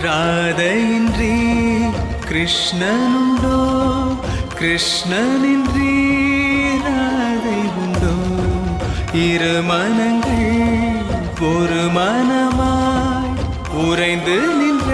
ராதையின்றி கிருஷ்ணனுண்டோ, கிருஷ்ணனின்றி ராதை உண்டோ? இரு மனங்கள் ஒரு மனமாய் உறைந்து நின்ற